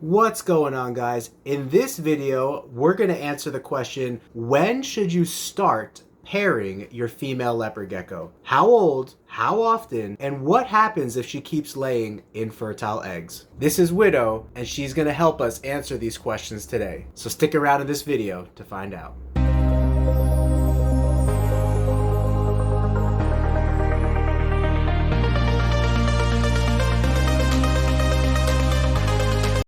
What's going on, guys? In this video, we're going to answer the question, when should you start pairing your female leopard gecko? How old, how often, and what happens if she keeps laying infertile eggs? This is Widow, and she's going to help us answer these questions today. So stick around in this video to find out.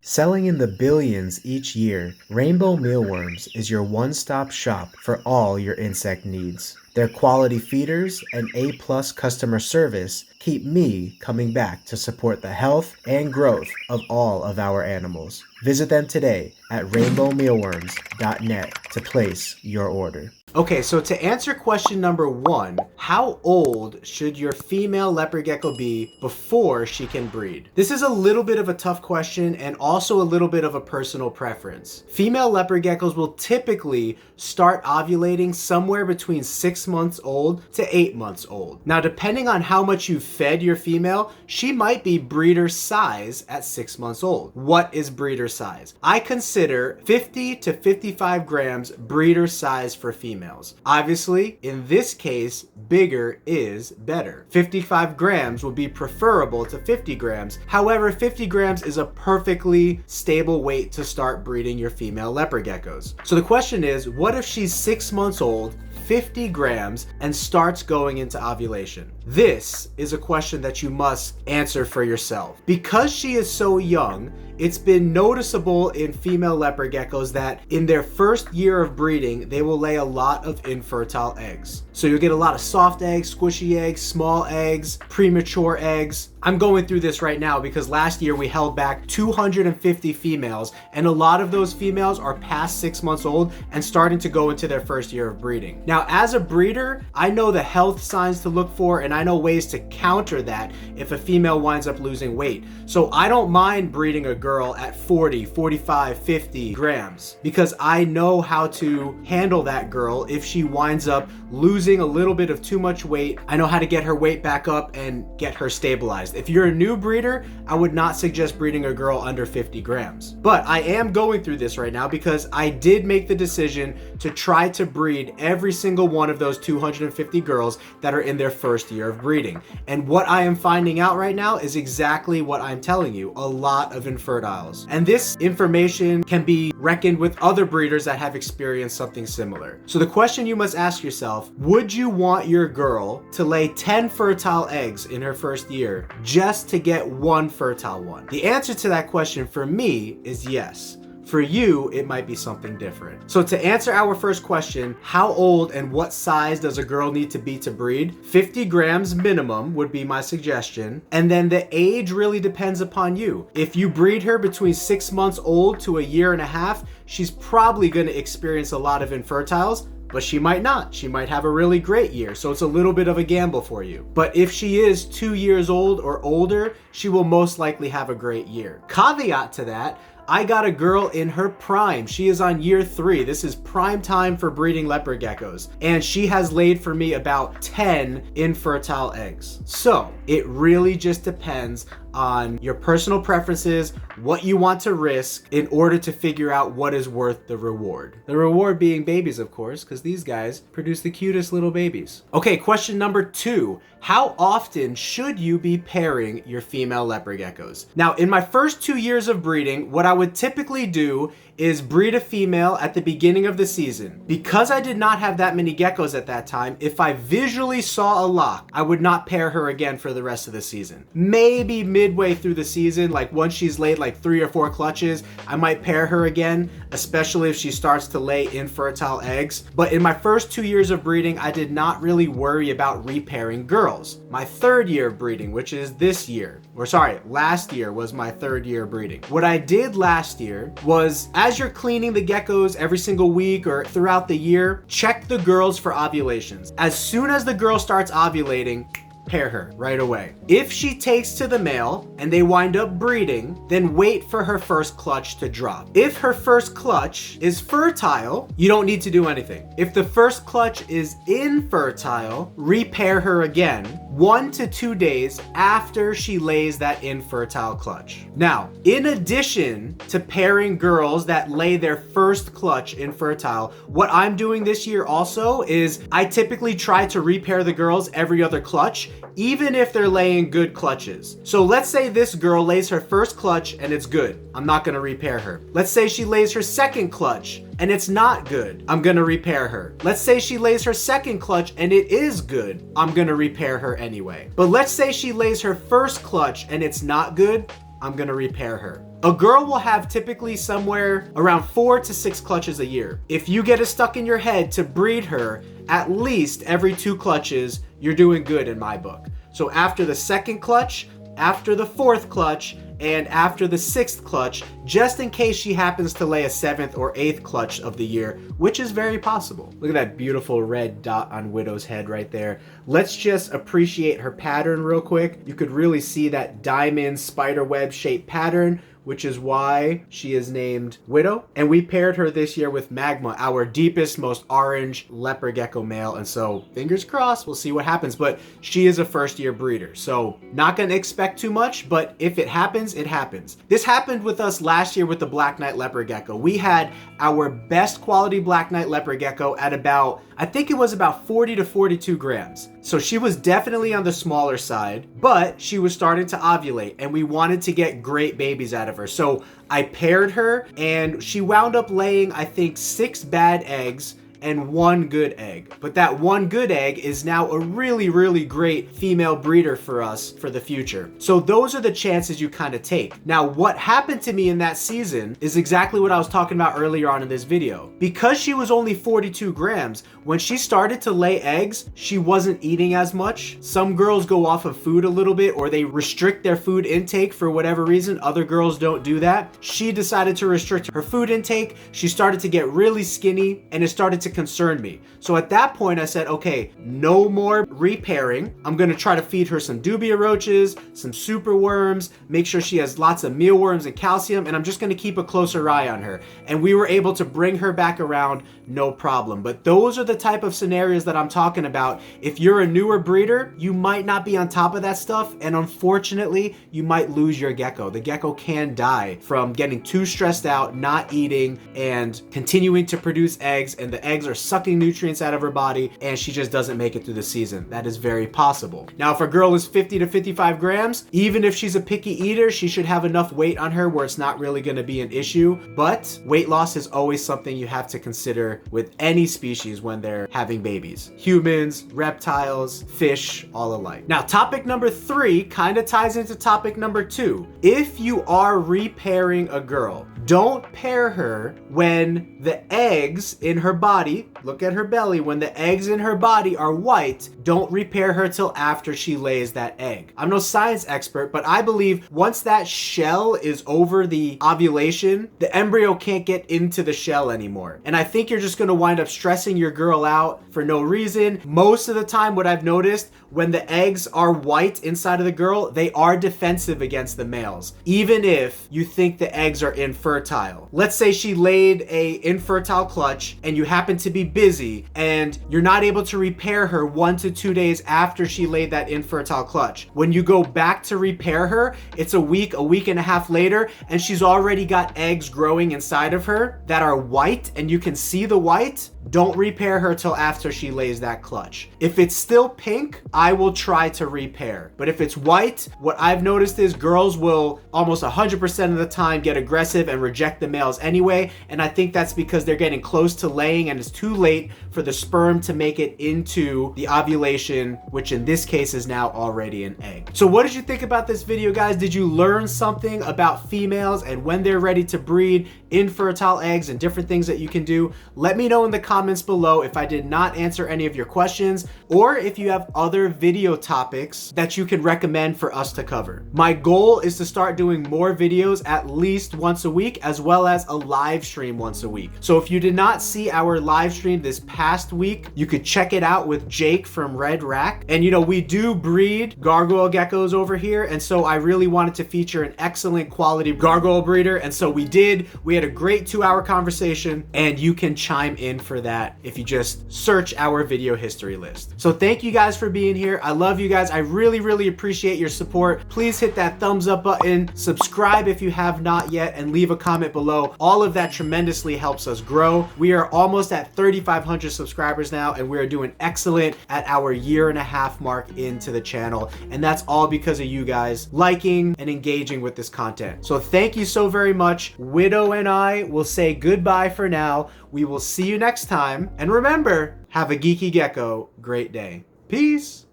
Selling in the billions each year, Rainbow Mealworms is your one-stop shop for all your insect needs. Their quality feeders and A+ customer service keep me coming back to support the health and growth of all of our animals. Visit them today at rainbowmealworms.net to place your order. Okay, so to answer question number 1, how old should your female leopard gecko be before she can breed? This is a little bit of a tough question and also a little bit of a personal preference. Female leopard geckos will typically start ovulating somewhere between 6 months old to 8 months old. Now, depending on how much you've fed your female, she might be breeder size at 6 months old. What is breeder size? I consider 50 to 55 grams breeder size for females. Obviously, in this case, bigger is better. 55 grams would be preferable to 50 grams. However, 50 grams is a perfectly stable weight to start breeding your female leopard geckos. So the question is, what if she's 6 months old, 50 grams, and starts going into ovulation? This is a question that you must answer for yourself. Because she is so young, it's been noticeable in female leopard geckos that in their first year of breeding, they will lay a lot of infertile eggs. So you'll get a lot of soft eggs, squishy eggs, small eggs, premature eggs. I'm going through this right now because last year we held back 250 females, and a lot of those females are past 6 months old and starting to go into their first year of breeding. Now, as a breeder, I know the health signs to look for, and I know ways to counter that if a female winds up losing weight. So I don't mind breeding a girl at 40, 45, 50 grams because I know how to handle that girl if she winds up losing a little bit of too much weight. I know how to get her weight back up and get her stabilized. If you're a new breeder, I would not suggest breeding a girl under 50 grams. But I am going through this right now because I did make the decision to try to breed every single one of those 250 girls that are in their first year of breeding. And what I am finding out right now is exactly what I'm telling you, a lot of infertiles. And this information can be reckoned with other breeders that have experienced something similar. So the question you must ask yourself, would you want your girl to lay 10 fertile eggs in her first year just to get one fertile one? The answer to that question for me is yes. For you, it might be something different. So to answer our first question, how old and what size does a girl need to be to breed? 50 grams minimum would be my suggestion. And then the age really depends upon you. If you breed her between 6 months old to a year and a half, she's probably going to experience a lot of infertiles, but she might not. She might have a really great year, so it's a little bit of a gamble for you. But if she is 2 years old or older, she will most likely have a great year. Caveat to that, I got a girl in her prime. She is on year 3. This is prime time for breeding leopard geckos. And she has laid for me about 10 infertile eggs. So it really just depends on your personal preferences, what you want to risk in order to figure out what is worth the reward. The reward being babies, of course, because these guys produce the cutest little babies. Okay, question number 2. How often should you be pairing your female leopard geckos? Now, in my first 2 years of breeding, what I would typically do is breed a female at the beginning of the season. Because I did not have that many geckos at that time, if I visually saw a lock, I would not pair her again for the rest of the season. Maybe midway through the season, like once she's laid like 3 or 4 clutches, I might pair her again, especially if she starts to lay infertile eggs. But in my first 2 years of breeding, I did not really worry about repairing girls. My 3rd year of breeding, which is this year, or sorry, last year was my 3rd year of breeding. What I did last year was, as you're cleaning the geckos every single week or throughout the year, check the girls for ovulations. As soon as the girl starts ovulating, pair her right away. If she takes to the male and they wind up breeding, then wait for her first clutch to drop. If her first clutch is fertile, you don't need to do anything. If the first clutch is infertile, repair her again 1 to 2 days after she lays that infertile clutch. Now, in addition to pairing girls that lay their first clutch infertile, what I'm doing this year also is I typically try to repair the girls every other clutch, even if they're laying good clutches. So let's say this girl lays her first clutch and it's good. I'm not gonna repair her. Let's say she lays her second clutch and it's not good. I'm gonna repair her. Let's say she lays her second clutch and it is good. I'm gonna repair her anyway. But let's say she lays her first clutch and it's not good. I'm gonna repair her. A girl will have typically somewhere around 4 to 6 clutches a year. If you get it stuck in your head to breed her at least every 2 clutches, you're doing good in my book. So after the second clutch, after the 4th clutch, and after the 6th clutch, just in case she happens to lay a 7th or 8th clutch of the year, which is very possible. Look at that beautiful red dot on Widow's head right there. Let's just appreciate her pattern real quick. You could really see that diamond spiderweb shaped pattern, which is why she is named Widow. And we paired her this year with Magma, our deepest, most orange leopard gecko male. And so fingers crossed, we'll see what happens. But she is a first-year breeder, so not gonna expect too much, but if it happens, it happens. This happened with us last year with the Black Knight leopard gecko. We had our best quality Black Knight leopard gecko at about, I think it was about 40 to 42 grams. So she was definitely on the smaller side, but she was starting to ovulate and we wanted to get great babies out of her. So I paired her and she wound up laying, I think, 6 bad eggs and 1 good egg. But that 1 good egg is now a really, really great female breeder for us for the future. So those are the chances you kind of take. Now, what happened to me in that season is exactly what I was talking about earlier on in this video. Because she was only 42 grams, when she started to lay eggs, she wasn't eating as much. Some girls go off of food a little bit or they restrict their food intake for whatever reason. Other girls don't do that. She decided to restrict her food intake. She started to get really skinny and it started to concern me. So at that point I said, okay, no more repairing. I'm gonna try to feed her some dubia roaches, some super worms, make sure she has lots of mealworms and calcium, and I'm just gonna keep a closer eye on her. And we were able to bring her back around no problem. But those are the type of scenarios that I'm talking about. If you're a newer breeder, you might not be on top of that stuff, and unfortunately you might lose your gecko. The gecko can die from getting too stressed out, not eating, and continuing to produce eggs, and the eggs are sucking nutrients out of her body and she just doesn't make it through the season. That is very possible. Now, if a girl is 50 to 55 grams, even if she's a picky eater, she should have enough weight on her where it's not really going to be an issue. But weight loss is always something you have to consider with any species when they're having babies. Humans, reptiles, fish, all alike. Now, topic number 3 kind of ties into topic number 2. If you are repairing a girl, don't pair her when the eggs in her body, look at her belly, when the eggs in her body are white. Don't repair her till after she lays that egg. I'm no science expert, but I believe once that shell is over the ovulation, the embryo can't get into the shell anymore. And I think you're just gonna wind up stressing your girl out for no reason. Most of the time, what I've noticed, when the eggs are white inside of the girl, they are defensive against the males, even if you think the eggs are infertile. Let's say she laid a infertile clutch and you happen to be busy and you're not able to repair her 1 to 2 days after she laid that infertile clutch. When you go back to repair her, it's a week and a half later, and she's already got eggs growing inside of her that are white and you can see the white. Don't repair her till after she lays that clutch. If it's still pink, I will try to repair. But if it's white, what I've noticed is girls will almost 100% of the time get aggressive and reject the males anyway. And I think that's because they're getting close to laying and it's too late for the sperm to make it into the ovulation, which in this case is now already an egg. So what did you think about this video, guys? Did you learn something about females and when they're ready to breed, infertile eggs, and different things that you can do? Let me know in the comments below if I did not answer any of your questions, or if you have other video topics that you can recommend for us to cover. My goal is to start doing more videos at least once a week, as well as a live stream once a week. So if you did not see our live live stream this past week. You could check it out with Jake from Red Rack. And we do breed gargoyle geckos over here, and so I really wanted to feature an excellent quality gargoyle breeder, and so we did. We had a great 2-hour conversation, and you can chime in for that if you just search our video history list. So thank you guys for being here. I love you guys. I really appreciate your support. Please hit that thumbs up button, subscribe if you have not yet, and leave a comment below. All of that tremendously helps us grow. We are almost at 3,500 subscribers now, and we are doing excellent at our 1.5 year mark into the channel, and that's all because of you guys liking and engaging with this content. So thank you so very much. Widow and I will say goodbye for now. We will see you next time, and remember, have a geeky gecko great day. Peace.